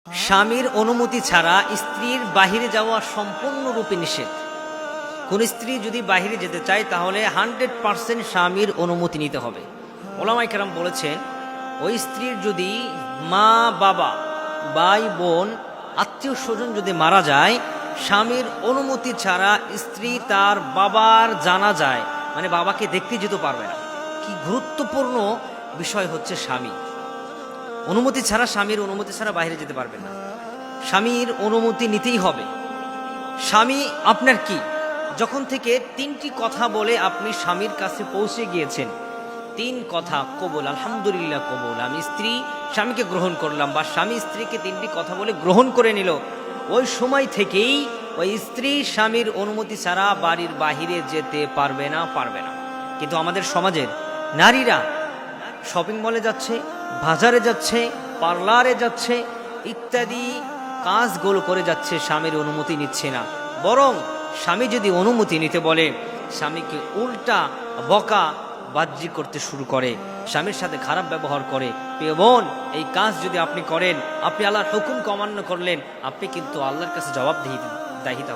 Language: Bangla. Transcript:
স্বামীর অনুমতি ছাড়া স্ত্রীর বাহিরে যাওয়া সম্পূর্ণরূপে নিষেধ। কোন স্ত্রী যদি বাহিরে যেতে চায় তাহলে 100% স্বামীর অনুমতি নিতে হবে। ওলামায়ে কেরাম বলেছেন, ওই স্ত্রীর যদি মা বাবা ভাই বোন আত্মীয় স্বজন যদি মারা যায়, স্বামীর অনুমতি ছাড়া স্ত্রী তার বাবার জানাজায় মানে বাবাকে দেখতে যেতে পারবে না। কি গুরুত্বপূর্ণ বিষয় হচ্ছে স্বামী অনুমতি ছাড়া, স্বামীর অনুমতি ছাড়া বাইরে যেতে পারবে না। স্বামীর অনুমতি নিতেই হবে। স্বামী আপনার কি, যখন থেকে 3টি কথা বলে আপনি স্বামীর কাছে পৌঁছে গিয়েছেন, 3 কথা কবুল, আলহামদুলিল্লাহ কবুল, আমি স্ত্রী স্বামীকে গ্রহণ করলাম, বা স্বামী স্ত্রীকে 3টি কথা বলে গ্রহণ করে নিল, ওই সময় থেকেই ওই স্ত্রী স্বামীর অনুমতি ছাড়া বাড়ির বাহিরে যেতে পারবে না। কিন্তু আমাদের সমাজের নারীরা শপিং মলে যাচ্ছে, বাজারে যাচ্ছে, পার্লারে যাচ্ছে, ইত্যাদি কাজগুলো করে যাচ্ছে, স্বামীর অনুমতি নিচ্ছে না। বরং স্বামী যদি অনুমতি নিতে বলে, স্বামীকে উল্টা বকা বাজ্জি করতে শুরু করে, স্বামীর সাথে খারাপ ব্যবহার করে। প্রিয় বোন, এই কাজ যদি আপনি করেন, আপনি আল্লাহর হুকুমকে অমান্য করলেন, আপনি কিন্তু আল্লাহর কাছে জবাবদিহিতা